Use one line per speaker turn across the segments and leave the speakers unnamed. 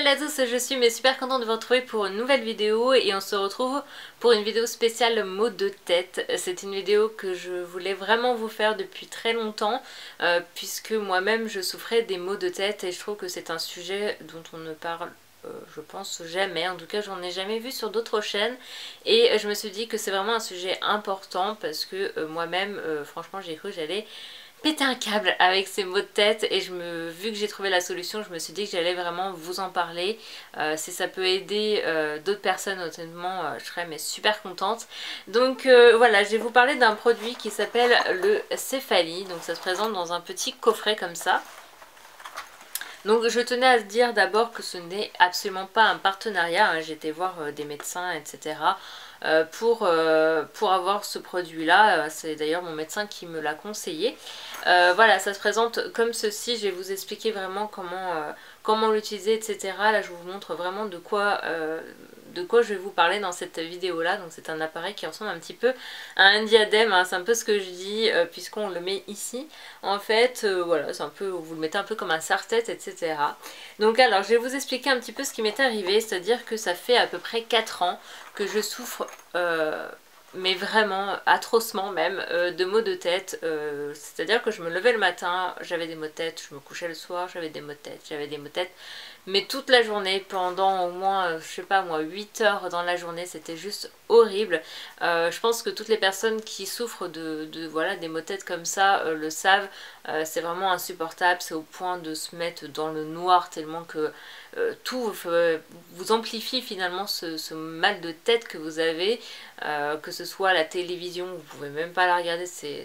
Hello à tous, je suis super contente de vous retrouver pour une nouvelle vidéo et on se retrouve pour une vidéo spéciale maux de tête. C'est une vidéo que je voulais vraiment vous faire depuis très longtemps puisque moi-même je souffrais des maux de tête et je trouve que c'est un sujet dont on ne parle je pense jamais, en tout cas j'en ai jamais vu sur d'autres chaînes et je me suis dit que c'est vraiment un sujet important parce que moi-même franchement j'ai cru que j'allais péter un câble avec ces maux de tête et vu que j'ai trouvé la solution, je me suis dit que j'allais vraiment vous en parler. Si ça peut aider d'autres personnes, honnêtement, je serais super contente. Donc voilà, je vais vous parler d'un produit qui s'appelle le Céphalie. Donc ça se présente dans un petit coffret comme ça. Donc je tenais à dire d'abord que ce n'est absolument pas un partenariat, hein. J'ai été voir des médecins, etc. Pour avoir ce produit là, c'est d'ailleurs mon médecin qui me l'a conseillé. Voilà, ça se présente comme ceci, je vais vous expliquer vraiment comment l'utiliser, etc. Là je vous montre vraiment de quoi je vais vous parler dans cette vidéo là. Donc c'est un appareil qui ressemble un petit peu à un diadème, hein. C'est un peu ce que je dis puisqu'on le met ici. En fait voilà, c'est un peu, vous le mettez un peu comme un serre-tête, etc. Donc alors je vais vous expliquer un petit peu ce qui m'est arrivé, c'est à dire que ça fait à peu près 4 ans que je souffre mais vraiment atrocement même de maux de tête. C'est à dire que je me levais le matin, j'avais des maux de tête, je me couchais le soir, j'avais des maux de tête, mais toute la journée, pendant au moins, je sais pas moi, 8 heures dans la journée, c'était juste horrible. Je pense que toutes les personnes qui souffrent voilà, des maux de tête comme ça le savent. C'est vraiment insupportable, c'est au point de se mettre dans le noir tellement que tout vous amplifie finalement ce mal de tête que vous avez. Que ce soit la télévision, vous pouvez même pas la regarder, c'est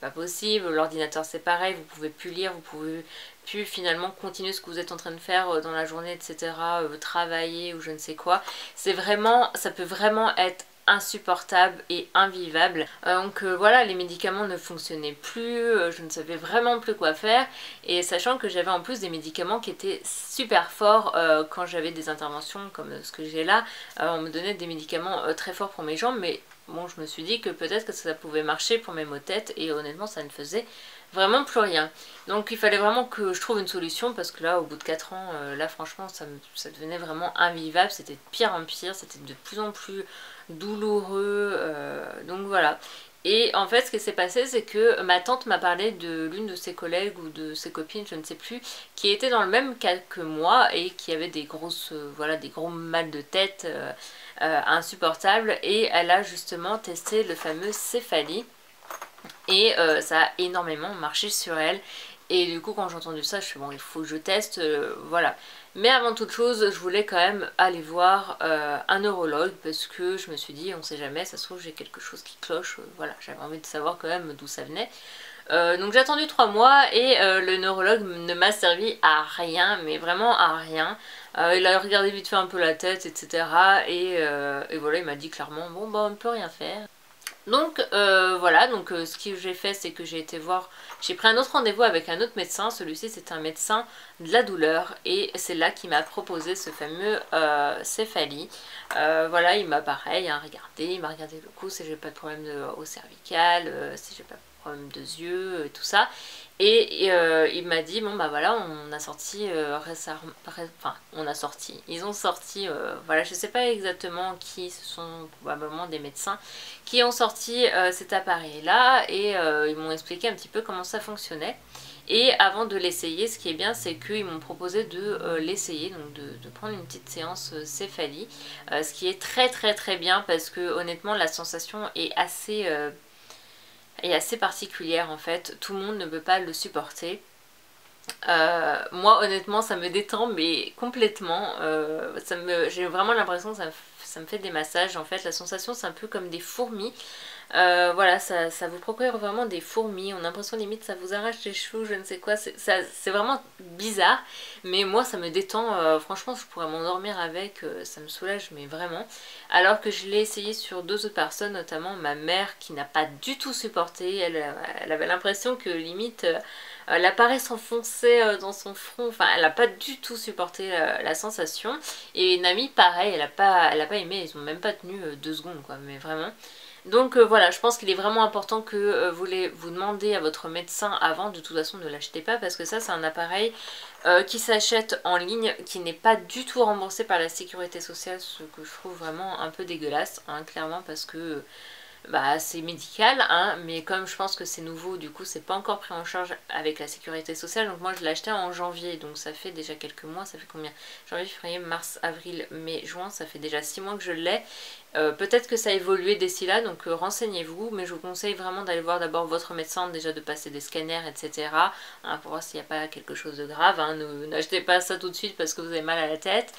pas possible. L'ordinateur c'est pareil, vous pouvez plus lire, vous pouvez plus finalement continuer ce que vous êtes en train de faire dans la journée, etc. Travailler ou je ne sais quoi. C'est vraiment, ça peut vraiment être insupportable et invivable. Donc voilà, les médicaments ne fonctionnaient plus, je ne savais vraiment plus quoi faire, et sachant que j'avais en plus des médicaments qui étaient super forts quand j'avais des interventions comme ce que j'ai là, on me donnait des médicaments très forts pour mes jambes, mais bon, je me suis dit que peut-être que ça pouvait marcher pour mes maux de tête, et honnêtement ça ne faisait vraiment plus rien. Donc il fallait vraiment que je trouve une solution, parce que là au bout de 4 ans, là franchement ça devenait vraiment invivable, c'était de pire en pire, c'était de plus en plus douloureux, donc voilà. Et en fait ce qui s'est passé, c'est que ma tante m'a parlé de l'une de ses collègues ou de ses copines, je ne sais plus, qui était dans le même cas que moi et qui avait des grosses, voilà, des gros mal de tête insupportables, et elle a justement testé le fameux Céphalie. Et ça a énormément marché sur elle. Et du coup quand j'ai entendu ça, je suis bon, il faut que je teste, voilà. Mais avant toute chose, je voulais quand même aller voir un neurologue, parce que je me suis dit, on sait jamais, ça se trouve j'ai quelque chose qui cloche, voilà, j'avais envie de savoir quand même d'où ça venait. Donc j'ai attendu 3 mois et le neurologue ne m'a servi à rien, mais vraiment à rien. Il a regardé vite fait un peu la tête, etc. Et voilà, il m'a dit clairement, bon bah on ne peut rien faire. Donc voilà, donc ce que j'ai fait, c'est que j'ai pris un autre rendez-vous avec un autre médecin. Celui-ci c'est un médecin de la douleur, et c'est là qu'il m'a proposé ce fameux Céphalie. Voilà, il m'a pareil regardé, il m'a regardé le cou, si j'ai pas de problème au cervical, si j'ai pas de problème de yeux, tout ça. Et il m'a dit, bon bah voilà, on a sorti ils ont sorti, voilà, je sais pas exactement qui, ce sont probablement des médecins qui ont sorti cet appareil là, et ils m'ont expliqué un petit peu comment ça fonctionnait. Et avant de l'essayer, ce qui est bien, c'est qu'ils m'ont proposé de l'essayer, donc de prendre une petite séance Céphalie, ce qui est très très très bien, parce que honnêtement la sensation est assez particulière en fait. Tout le monde ne peut pas le supporter. Moi honnêtement ça me détend mais complètement, j'ai vraiment l'impression que ça me fait des massages en fait. La sensation c'est un peu comme des fourmis. Voilà, ça vous procure vraiment des fourmis, on a l'impression limite ça vous arrache les cheveux, je ne sais quoi, c'est vraiment bizarre, mais moi ça me détend, franchement je pourrais m'endormir avec, ça me soulage mais vraiment. Alors que je l'ai essayé sur 2 autres personnes, notamment ma mère qui n'a pas du tout supporté, elle avait l'impression que limite l'appareil s'enfonçait dans son front, enfin elle n'a pas du tout supporté la sensation. Et une amie pareil, elle a pas aimé, ils ont même pas tenu 2 secondes quoi, mais vraiment. Donc voilà, je pense qu'il est vraiment important que vous demandez à votre médecin avant. De toute façon, ne l'achetez pas parce que ça c'est un appareil qui s'achète en ligne, qui n'est pas du tout remboursé par la sécurité sociale, ce que je trouve vraiment un peu dégueulasse, hein, clairement, parce que bah, c'est médical, hein, mais comme je pense que c'est nouveau, du coup c'est pas encore pris en charge avec la sécurité sociale. Donc moi je l'ai acheté en janvier, donc ça fait déjà quelques mois. Ça fait combien? Janvier, février, mars, avril, mai, juin, ça fait déjà 6 mois que je l'ai. Peut-être que ça a évolué d'ici là, donc renseignez-vous, mais je vous conseille vraiment d'aller voir d'abord votre médecin, déjà de passer des scanners, etc. hein, pour voir s'il n'y a pas quelque chose de grave. Hein. N'achetez pas ça tout de suite parce que vous avez mal à la tête.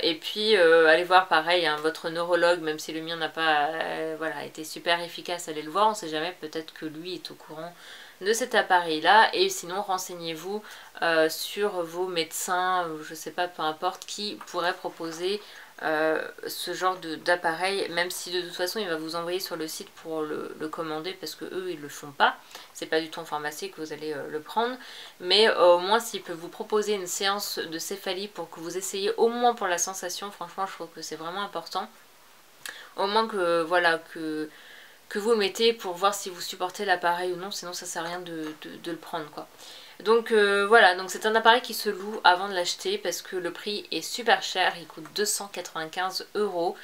Et puis allez voir pareil hein, votre neurologue, même si le mien n'a pas voilà, été super efficace, allez le voir, on sait jamais, peut-être que lui est au courant de cet appareil là. Et sinon renseignez-vous sur vos médecins, je sais pas, peu importe, qui pourrait proposer ce genre d'appareil, même si de toute façon il va vous envoyer sur le site pour le commander, parce que eux ils le font pas, c'est pas du tout en pharmacie que vous allez le prendre, mais au moins s'il peut vous proposer une séance de céphalie pour que vous essayiez au moins pour la sensation, franchement je trouve que c'est vraiment important, au moins que voilà que vous le mettez pour voir si vous supportez l'appareil ou non, sinon ça sert à rien de le prendre quoi. Donc voilà, donc c'est un appareil qui se loue avant de l'acheter parce que le prix est super cher, il coûte 295 €.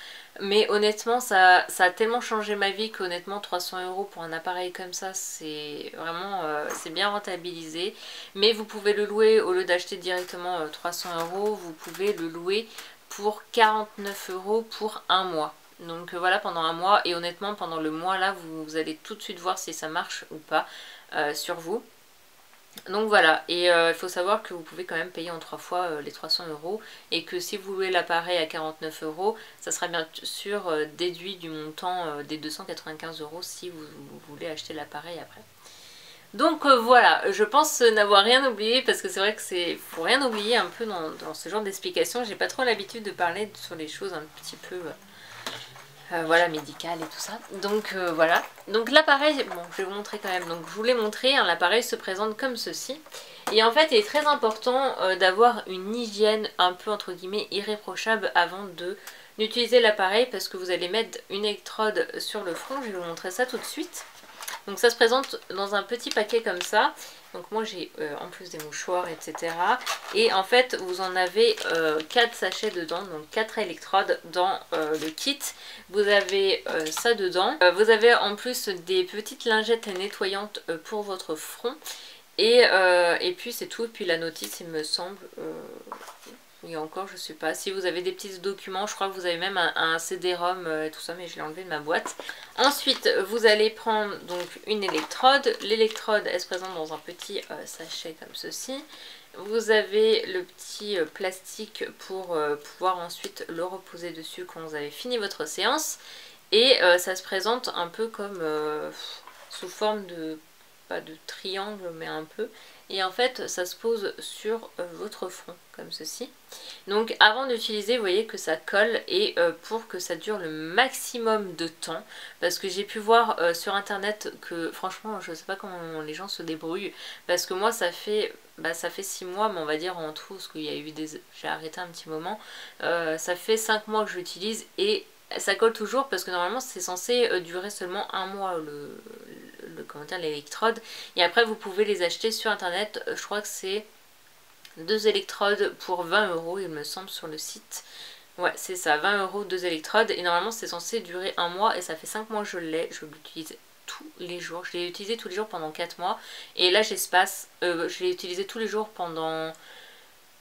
Mais honnêtement ça a tellement changé ma vie qu'honnêtement 300 € pour un appareil comme ça c'est vraiment c'est bien rentabilisé. Mais vous pouvez le louer, au lieu d'acheter directement 300 €, vous pouvez le louer pour 49 € pour un mois. Donc voilà, pendant un mois, et honnêtement pendant le mois là vous allez tout de suite voir si ça marche ou pas sur vous. Donc voilà, et il faut savoir que vous pouvez quand même payer en 3 fois les 300 €, et que si vous louez l'appareil à 49 €, ça sera bien sûr déduit du montant des 295 € si vous voulez acheter l'appareil après. Donc voilà, je pense n'avoir rien oublié, parce que c'est vrai que faut rien oublier un peu dans ce genre d'explication. J'ai pas trop l'habitude de parler sur les choses un petit peu voilà, médical et tout ça. Donc voilà. Donc l'appareil, bon, je vais vous montrer quand même. Donc je vous l'ai montré, hein, l'appareil se présente comme ceci. Et en fait, il est très important d'avoir une hygiène un peu entre guillemets irréprochable avant d'utiliser l'appareil, parce que vous allez mettre une électrode sur le front. Je vais vous montrer ça tout de suite. Donc ça se présente dans un petit paquet comme ça. Donc moi j'ai en plus des mouchoirs, etc. Et en fait vous en avez 4 sachets dedans, donc 4 électrodes dans le kit. Vous avez ça dedans. Vous avez en plus des petites lingettes nettoyantes pour votre front. Et puis c'est tout. Et puis la notice, il me semble... Et encore, je sais pas. Si vous avez des petits documents, je crois que vous avez même un CD-ROM et tout ça, mais je l'ai enlevé de ma boîte. Ensuite, vous allez prendre donc une électrode. L'électrode, elle se présente dans un petit sachet comme ceci. Vous avez le petit plastique pour pouvoir ensuite le reposer dessus quand vous avez fini votre séance. Et ça se présente un peu comme sous forme de... pas de triangle, mais un peu. Et en fait ça se pose sur votre front comme ceci. Donc avant d'utiliser, vous voyez que ça colle, et pour que ça dure le maximum de temps, parce que j'ai pu voir sur internet que franchement je sais pas comment les gens se débrouillent, parce que moi ça fait 6 mois, mais on va dire en tout, parce qu'il y a eu j'ai arrêté un petit moment, ça fait 5 mois que je l'utilise et ça colle toujours, parce que normalement c'est censé durer seulement un mois l'électrode, et après vous pouvez les acheter sur internet. Je crois que c'est 2 électrodes pour 20 € il me semble sur le site. Ouais c'est ça, 20 €, 2 électrodes, et normalement c'est censé durer un mois, et ça fait 5 mois que je l'ai, je l'utilise tous les jours, je l'ai utilisé tous les jours pendant 4 mois, et là j'espace, je l'ai utilisé tous les jours pendant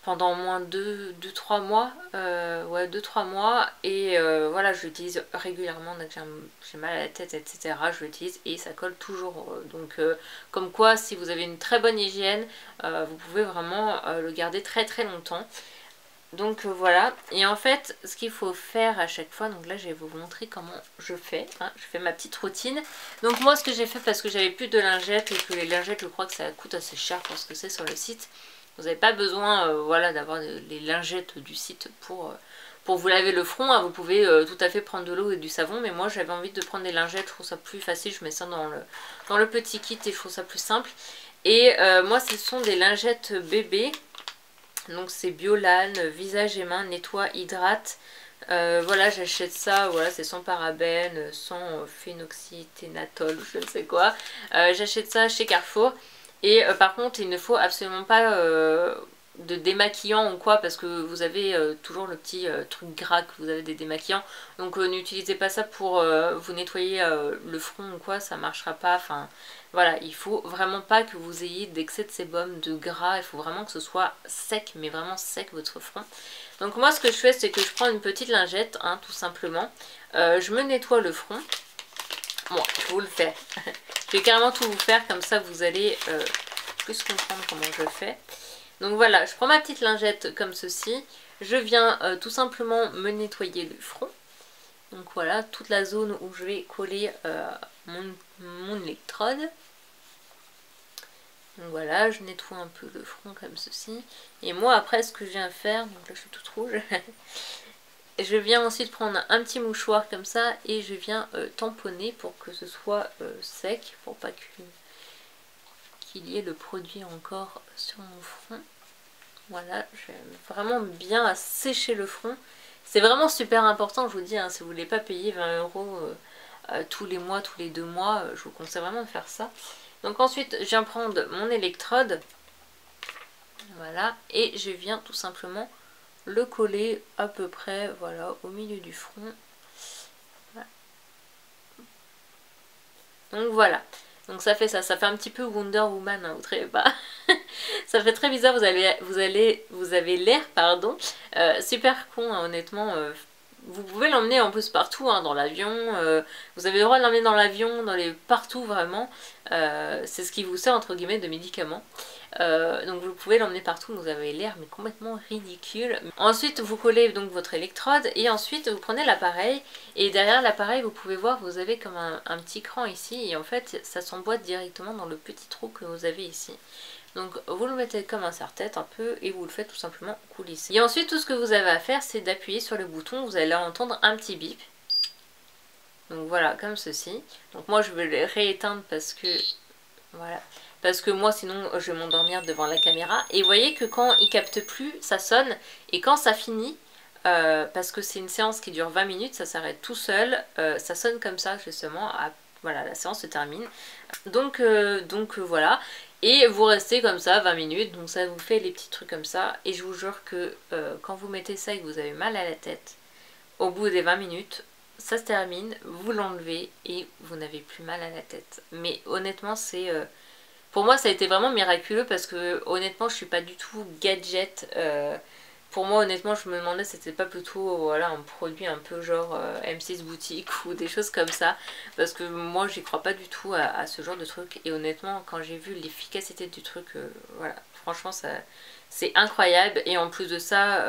au moins 2-3 mois, ouais 2-3 mois, et voilà, je l'utilise régulièrement dès que j'ai mal à la tête, etc. je l'utilise et ça colle toujours, donc comme quoi si vous avez une très bonne hygiène, vous pouvez vraiment le garder très très longtemps. Donc voilà, et en fait ce qu'il faut faire à chaque fois, donc là je vais vous montrer comment je fais, hein. Je fais ma petite routine. Donc moi ce que j'ai fait, parce que j'avais plus de lingettes, et que les lingettes je crois que ça coûte assez cher pour ce que c'est sur le site, vous n'avez pas besoin voilà, d'avoir les lingettes du site pour vous laver le front, hein. Vous pouvez tout à fait prendre de l'eau et du savon, mais moi j'avais envie de prendre des lingettes, je trouve ça plus facile, je mets ça dans le petit kit et je trouve ça plus simple. Et moi ce sont des lingettes bébé, donc c'est Biolan, visage et mains, nettoie, hydrate, Voilà, j'achète ça, voilà, c'est sans parabènes, sans phénoxyéthanol, je ne sais quoi. J'achète ça chez Carrefour. Et par contre, il ne faut absolument pas de démaquillant ou quoi, parce que vous avez toujours le petit truc gras que vous avez des démaquillants. Donc n'utilisez pas ça pour vous nettoyer le front ou quoi, ça marchera pas. Enfin, voilà, il faut vraiment pas que vous ayez d'excès de sébum, de gras. Il faut vraiment que ce soit sec, mais vraiment sec votre front. Donc moi, ce que je fais, c'est que je prends une petite lingette, hein, tout simplement. Je me nettoie le front. Bon, je vous le fais. Je vais carrément tout vous faire, comme ça vous allez plus comprendre comment je fais. Donc voilà, je prends ma petite lingette comme ceci. Je viens tout simplement me nettoyer le front. Donc voilà, toute la zone où je vais coller mon électrode. Donc voilà, je nettoie un peu le front comme ceci. Et moi après, ce que je viens faire, donc là je suis toute rouge. Je viens ensuite prendre un petit mouchoir comme ça et je viens tamponner pour que ce soit sec, pour pas qu'il y ait le produit encore sur mon front. Voilà, j'aime vraiment bien à sécher le front. C'est vraiment super important, je vous dis, hein, si vous voulez pas payer 20 € tous les mois, tous les 2 mois, je vous conseille vraiment de faire ça. Donc ensuite, je viens prendre mon électrode, voilà, et je viens tout simplement le coller à peu près, voilà, au milieu du front. Voilà. Donc voilà, donc ça fait ça, ça fait un petit peu Wonder Woman, hein, vous trouvez pas? Ça fait très bizarre, vous avez l'air, pardon, super con, hein, honnêtement. Vous pouvez l'emmener en plus partout, hein, dans l'avion, vous avez le droit de l'emmener dans l'avion, partout vraiment. C'est ce qui vous sert entre guillemets de médicament. Donc vous pouvez l'emmener partout, vous avez l'air mais complètement ridicule. Ensuite vous collez donc votre électrode et ensuite vous prenez l'appareil et derrière l'appareil vous pouvez voir vous avez comme un petit cran ici et en fait ça s'emboîte directement dans le petit trou que vous avez ici. Donc vous le mettez comme un serre-tête un peu et vous le faites tout simplement coulisser. Et ensuite tout ce que vous avez à faire c'est d'appuyer sur le bouton, vous allez entendre un petit bip. Donc voilà, comme ceci. Donc moi je vais le rééteindre parce que voilà, parce que moi sinon je vais m'endormir devant la caméra. Et vous voyez que quand il capte plus, ça sonne. Et quand ça finit, parce que c'est une séance qui dure 20 minutes, ça s'arrête tout seul. Ça sonne comme ça justement. Voilà, la séance se termine. Donc voilà. Et vous restez comme ça 20 minutes. Donc ça vous fait les petits trucs comme ça. Et je vous jure que quand vous mettez ça et que vous avez mal à la tête, au bout des 20 minutes, ça se termine, vous l'enlevez et vous n'avez plus mal à la tête. Mais honnêtement, pour moi, ça a été vraiment miraculeux parce que honnêtement, je suis pas du tout gadget. Pour moi, honnêtement, je me demandais si c'était pas plutôt voilà, un produit un peu genre M6 boutique ou des choses comme ça. Parce que moi, j'y crois pas du tout à ce genre de truc. Et honnêtement, quand j'ai vu l'efficacité du truc, voilà, franchement, c'est incroyable. Et en plus de ça,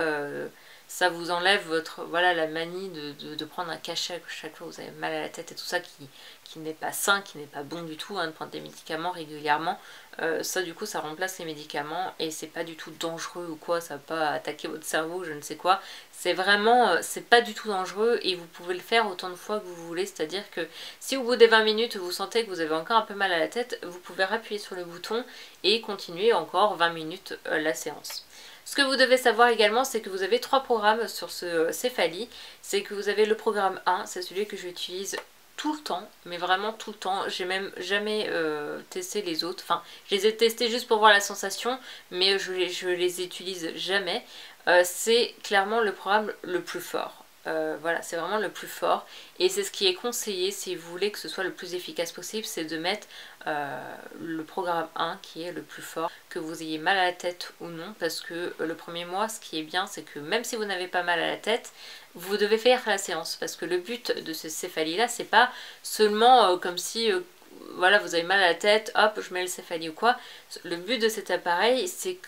ça vous enlève voilà, la manie de prendre un cachet chaque fois que vous avez mal à la tête et tout ça qui n'est pas sain, qui n'est pas bon du tout, hein, de prendre des médicaments régulièrement. Ça du coup ça remplace les médicaments et c'est pas du tout dangereux ou quoi, ça va pas attaquer votre cerveau, je ne sais quoi. C'est vraiment, c'est pas du tout dangereux et vous pouvez le faire autant de fois que vous voulez, c'est-à-dire que si au bout des 20 minutes vous sentez que vous avez encore un peu mal à la tête, vous pouvez appuyer sur le bouton et continuer encore 20 minutes la séance. Ce que vous devez savoir également, c'est que vous avez 3 programmes sur ce Céphalie. C'est que vous avez le programme 1, c'est celui que j'utilise tout le temps, mais vraiment tout le temps. J'ai même jamais testé les autres. Enfin, je les ai testés juste pour voir la sensation, mais je les utilise jamais. C'est clairement le programme le plus fort. Voilà, c'est vraiment le plus fort et c'est ce qui est conseillé si vous voulez que ce soit le plus efficace possible, c'est de mettre le programme 1 qui est le plus fort, que vous ayez mal à la tête ou non, parce que le premier mois, ce qui est bien, c'est que même si vous n'avez pas mal à la tête, vous devez faire la séance, parce que le but de ce Céphalie là, c'est pas seulement comme si voilà, vous avez mal à la tête, hop, je mets le Céphalie ou quoi. Le but de cet appareil, c'est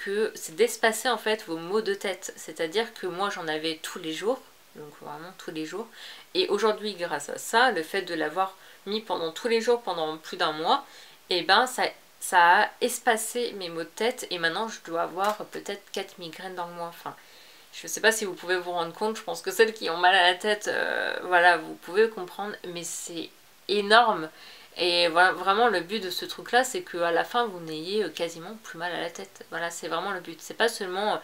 d'espacer en fait vos maux de tête, c'est-à-dire que moi j'en avais tous les jours, donc vraiment tous les jours. Et aujourd'hui, grâce à ça, le fait de l'avoir mis pendant tous les jours, pendant plus d'un mois, et ben ça a espacé mes maux de tête et maintenant je dois avoir peut-être 4 migraines dans le mois. Enfin, je sais pas si vous pouvez vous rendre compte, je pense que celles qui ont mal à la tête, voilà, vous pouvez comprendre, mais c'est énorme. Et voilà, vraiment le but de ce truc là c'est qu'à la fin vous n'ayez quasiment plus mal à la tête. Voilà, c'est vraiment le but. C'est pas seulement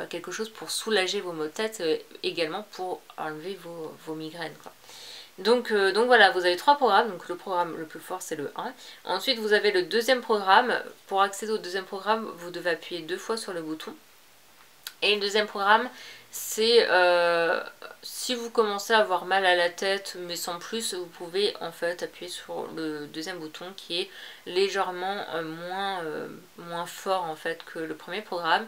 quelque chose pour soulager vos maux de tête, également pour enlever vos migraines quoi. Donc voilà, vous avez 3 programmes. Donc le programme le plus fort c'est le 1. Ensuite vous avez le deuxième programme. Pour accéder au deuxième programme, vous devez appuyer 2 fois sur le bouton. Et le deuxième programme, c'est si vous commencez à avoir mal à la tête mais sans plus, vous pouvez en fait appuyer sur le deuxième bouton qui est légèrement moins fort en fait que le premier programme.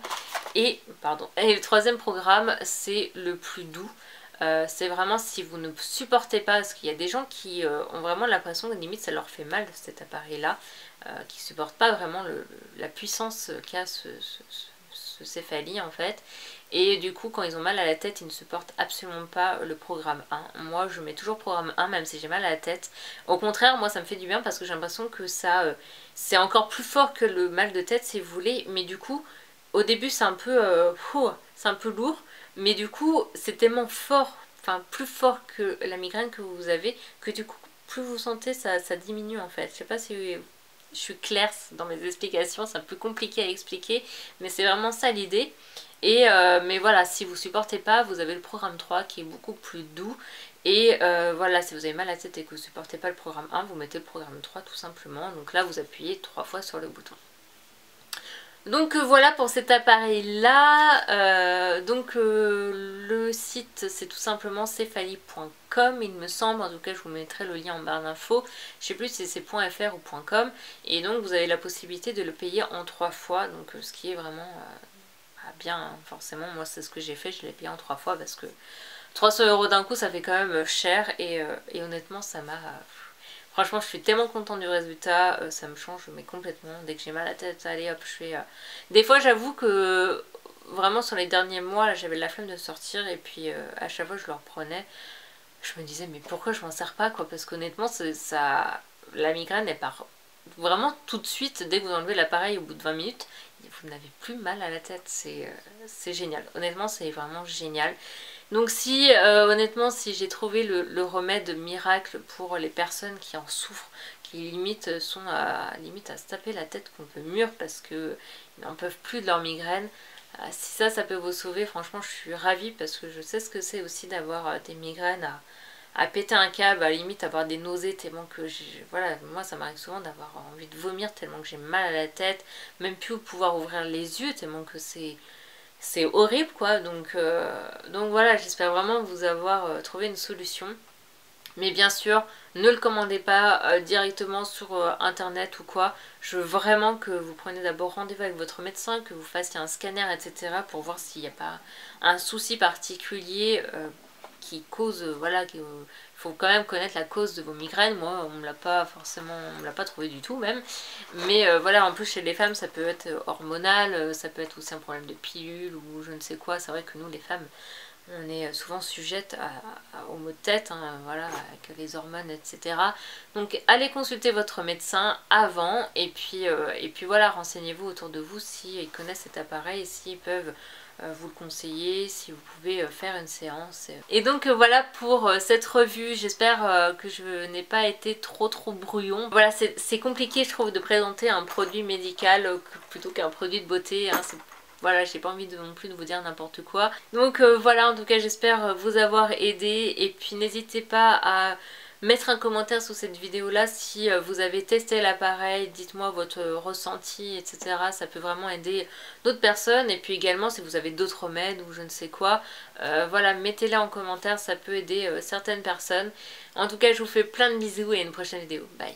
Et le troisième programme, c'est le plus doux. C'est vraiment si vous ne supportez pas, parce qu'il y a des gens qui ont vraiment l'impression que limite ça leur fait mal cet appareil là, qui ne supportent pas vraiment la puissance qu'a ce céphalie en fait, et du coup quand ils ont mal à la tête ils ne supportent absolument pas le programme 1. Moi je mets toujours programme 1 même si j'ai mal à la tête. Au contraire, moi ça me fait du bien parce que j'ai l'impression que ça c'est encore plus fort que le mal de tête si vous voulez, mais du coup au début c'est un peu c'est un peu lourd, mais du coup c'est tellement fort, enfin plus fort que la migraine que vous avez, que du coup plus vous sentez ça diminue en fait. Je sais pas si je suis claire dans mes explications, c'est un peu compliqué à expliquer, mais c'est vraiment ça l'idée. Et mais voilà, si vous supportez pas, vous avez le programme 3 qui est beaucoup plus doux. Et voilà, si vous avez mal à la tête et que vous supportez pas le programme 1, vous mettez le programme 3 tout simplement. Donc là, vous appuyez 3 fois sur le bouton. Donc voilà pour cet appareil là. Le site c'est tout simplement céphalie.com il me semble, en tout cas je vous mettrai le lien en barre d'infos. Je sais plus si c'est .fr ou .com, et donc vous avez la possibilité de le payer en 3 fois, donc ce qui est vraiment bien hein. Forcément moi c'est ce que j'ai fait, je l'ai payé en 3 fois parce que 300 € d'un coup ça fait quand même cher, et honnêtement ça m'a... Franchement, je suis tellement contente du résultat, ça me change mais complètement. Dès que j'ai mal à la tête, allez hop, je fais... Des fois, j'avoue que vraiment sur les derniers mois, j'avais la flemme de sortir, et puis à chaque fois je le reprenais. Je me disais, mais pourquoi je m'en sers pas quoi? Parce qu'honnêtement, ça, la migraine, elle part vraiment tout de suite. Dès que vous enlevez l'appareil, au bout de 20 minutes, vous n'avez plus mal à la tête. C'est génial. Honnêtement, c'est vraiment génial. Donc si honnêtement si j'ai trouvé le remède miracle pour les personnes qui en souffrent, qui limite sont limite à se taper la tête contre le mur parce qu'ils n'en peuvent plus de leur migraine, si ça peut vous sauver, franchement je suis ravie, parce que je sais ce que c'est aussi d'avoir des migraines à péter un câble, à limite avoir des nausées tellement que voilà, moi ça m'arrive souvent d'avoir envie de vomir tellement que j'ai mal à la tête, même plus pouvoir ouvrir les yeux tellement que c'est horrible quoi. Donc voilà, j'espère vraiment vous avoir trouvé une solution. Mais bien sûr, ne le commandez pas directement sur internet ou quoi. Je veux vraiment que vous preniez d'abord rendez-vous avec votre médecin, que vous fassiez un scanner, etc. pour voir s'il n'y a pas un souci particulier qui cause, voilà, il faut quand même connaître la cause de vos migraines. Moi, on me l'a pas forcément, on me l'a pas trouvé du tout même. Mais voilà, en plus chez les femmes, ça peut être hormonal, ça peut être aussi un problème de pilule ou je ne sais quoi. C'est vrai que nous, les femmes, on est souvent sujette aux maux de tête, hein, voilà, avec les hormones, etc. Donc allez consulter votre médecin avant, et puis voilà, renseignez-vous autour de vous s'ils connaissent cet appareil, et s'ils peuvent vous le conseiller, si vous pouvez faire une séance. Et donc voilà pour cette revue. J'espère que je n'ai pas été trop brouillon. Voilà, c'est compliqué je trouve de présenter un produit médical plutôt qu'un produit de beauté, hein. Voilà, j'ai pas envie non plus de vous dire n'importe quoi. Donc voilà, en tout cas j'espère vous avoir aidé, et puis n'hésitez pas à mettre un commentaire sous cette vidéo là si vous avez testé l'appareil, dites-moi votre ressenti, etc. Ça peut vraiment aider d'autres personnes, et puis également si vous avez d'autres remèdes ou je ne sais quoi, voilà, mettez-les en commentaire, ça peut aider certaines personnes. En tout cas je vous fais plein de bisous et à une prochaine vidéo, bye.